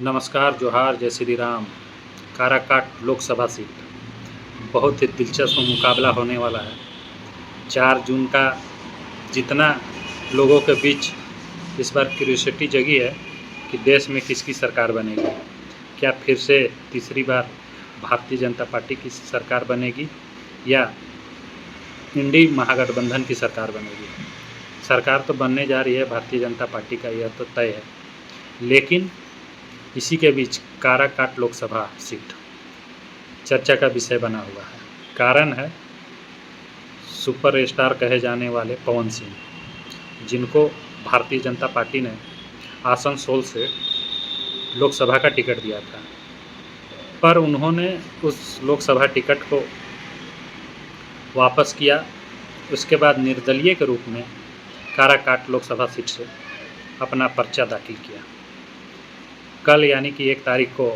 नमस्कार, जोहार, जय श्री राम। काराकाट लोकसभा सीट बहुत ही दिलचस्प मुकाबला होने वाला है। 4 जून का जितना लोगों के बीच इस बार क्यूरियोसिटी जगी है कि देश में किसकी सरकार बनेगी। क्या फिर से तीसरी बार भारतीय जनता पार्टी की सरकार बनेगी या इंडी महागठबंधन की सरकार बनेगी। सरकार तो बनने जा रही है भारतीय जनता पार्टी का, यह तो तय है, लेकिन इसी के बीच काराकाट लोकसभा सीट चर्चा का विषय बना हुआ है। कारण है सुपर स्टार कहे जाने वाले पवन सिंह, जिनको भारतीय जनता पार्टी ने आसनसोल से लोकसभा का टिकट दिया था, पर उन्होंने उस लोकसभा टिकट को वापस किया। उसके बाद निर्दलीय के रूप में काराकाट लोकसभा सीट से अपना पर्चा दाखिल किया। कल यानी कि 1 तारीख को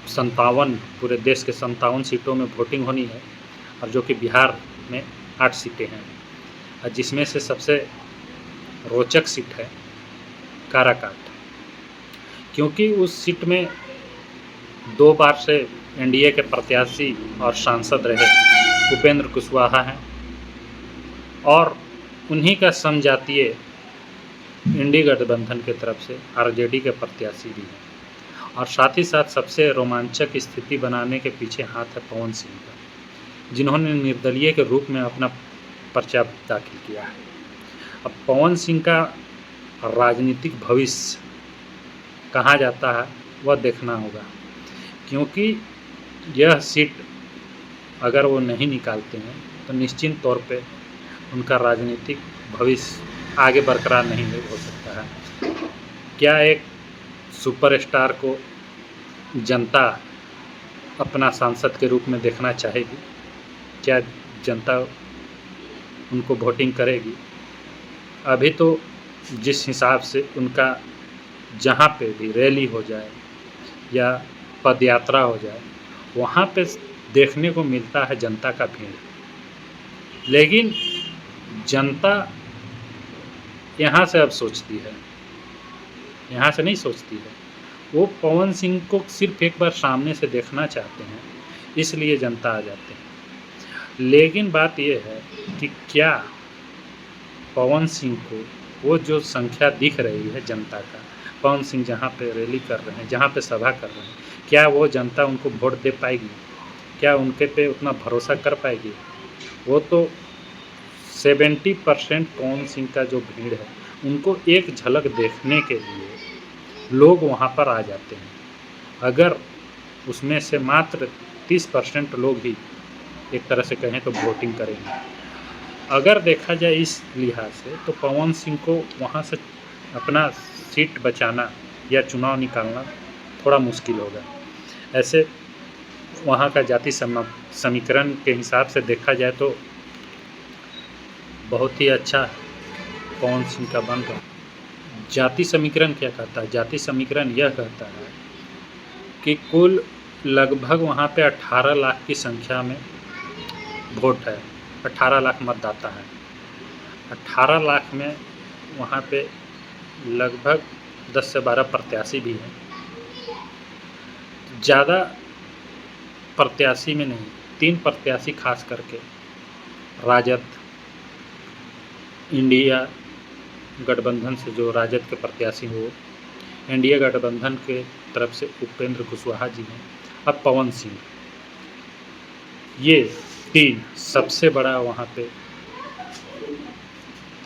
57 पूरे देश के 57 सीटों में वोटिंग होनी है, और जो कि बिहार में 8 सीटें हैं, और जिसमें से सबसे रोचक सीट है काराकाट, क्योंकि उस सीट में 2 बार से एनडीए के प्रत्याशी और सांसद रहे उपेंद्र कुशवाहा हैं, और उन्हीं का समजातीय इंडी गठबंधन की तरफ से आरजेडी के प्रत्याशी भी हैं। और साथ ही साथ सबसे रोमांचक स्थिति बनाने के पीछे हाथ है पवन सिंह का, जिन्होंने निर्दलीय के रूप में अपना पर्चा दाखिल किया है। अब पवन सिंह का राजनीतिक भविष्य कहाँ जाता है वह देखना होगा, क्योंकि यह सीट अगर वो नहीं निकालते हैं तो निश्चित तौर पे उनका राजनीतिक भविष्य आगे बरकरार नहीं हो सकता है। क्या एक सुपरस्टार को जनता अपना सांसद के रूप में देखना चाहेगी? क्या जनता उनको वोटिंग करेगी? अभी तो जिस हिसाब से उनका जहाँ पे भी रैली हो जाए या पदयात्रा हो जाए, वहाँ पे देखने को मिलता है जनता का भीड़, लेकिन जनता यहाँ से अब सोचती है, यहाँ से नहीं सोचती है। वो पवन सिंह को सिर्फ एक बार सामने से देखना चाहते हैं, इसलिए जनता आ जाते हैं। लेकिन बात यह है कि क्या पवन सिंह को वो जो संख्या दिख रही है जनता का, पवन सिंह जहाँ पे रैली कर रहे हैं, जहाँ पे सभा कर रहे हैं, क्या वो जनता उनको वोट दे पाएगी? क्या उनके पे उतना भरोसा कर पाएगी? वो तो 70% पवन सिंह का जो भीड़ है, उनको एक झलक देखने के लिए लोग वहाँ पर आ जाते हैं। अगर उसमें से मात्र 30% लोग ही एक तरह से कहें तो वोटिंग करेंगे। अगर देखा जाए इस लिहाज से, तो पवन सिंह को वहाँ से अपना सीट बचाना या चुनाव निकालना थोड़ा मुश्किल होगा। ऐसे वहाँ का जाति समीकरण के हिसाब से देखा जाए तो बहुत ही अच्छा पवन सिंह का बन रहा। जाति समीकरण क्या कहता है? जाति समीकरण यह कहता है कि कुल लगभग वहाँ पे 18 लाख की संख्या में वोट है, 18 लाख मतदाता है। 18 लाख में वहाँ पे लगभग 10 से 12 प्रत्याशी भी हैं। ज़्यादा प्रत्याशी में नहीं, 3 प्रत्याशी खास करके राजद, इंडिया गठबंधन से जो राजद के प्रत्याशी हो, एनडीए गठबंधन के तरफ से उपेंद्र कुशवाहा जी हैं, अब पवन सिंह, ये 3 सबसे बड़ा वहाँ पे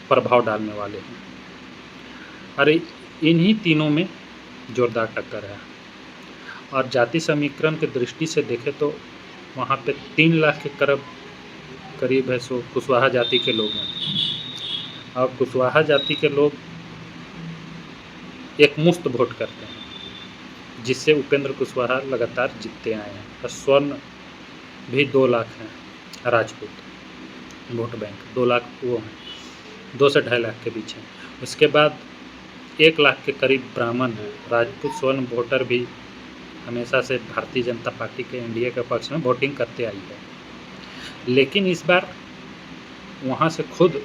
प्रभाव डालने वाले हैं। अरे इन्हीं तीनों में जोरदार टक्कर है। और जाति समीकरण की दृष्टि से देखें तो वहाँ पे 3 लाख के करीब है सो कुशवाहा जाति के लोग हैं, और कुशवाहा जाति के लोग एक मुफ्त वोट करते हैं, जिससे उपेंद्र कुशवाहा लगातार जीतते आए हैं। और स्वर्ण भी 2 लाख हैं, राजपूत वोट बैंक 2 लाख वो हैं, 2 से 2.5 लाख के बीच हैं। उसके बाद 1 लाख के करीब ब्राह्मण हैं। राजपूत स्वर्ण वोटर भी हमेशा से भारतीय जनता पार्टी के एनडीए के पक्ष में वोटिंग करते आई है, लेकिन इस बार वहाँ से खुद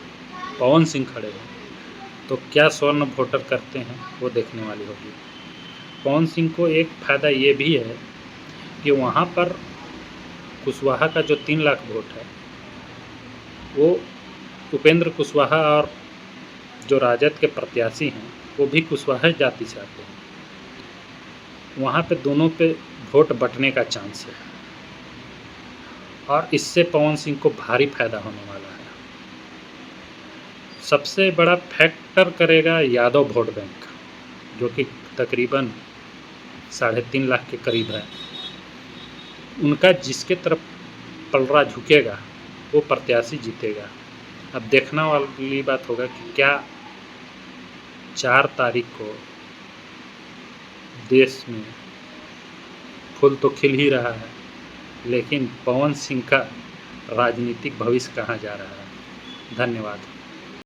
पवन सिंह खड़े हैं, तो क्या स्वर्ण वोटर करते हैं वो देखने वाली होगी। पवन सिंह को एक फ़ायदा ये भी है कि वहाँ पर कुशवाहा का जो 3 लाख वोट है वो उपेंद्र कुशवाहा और जो राजद के प्रत्याशी हैं वो भी कुशवाहा जाति से आते हैं। वहाँ पे दोनों पे वोट बँटने का चांस है और इससे पवन सिंह को भारी फायदा होने वाला है। सबसे बड़ा फैक्टर करेगा यादव वोट बैंक, जो कि तकरीबन 3.5 लाख के करीब है। उनका जिसके तरफ पलड़ा झुकेगा वो प्रत्याशी जीतेगा। अब देखना वाली बात होगा कि क्या 4 तारीख को देश में फूल तो खिल ही रहा है, लेकिन पवन सिंह का राजनीतिक भविष्य कहाँ जा रहा है। धन्यवाद।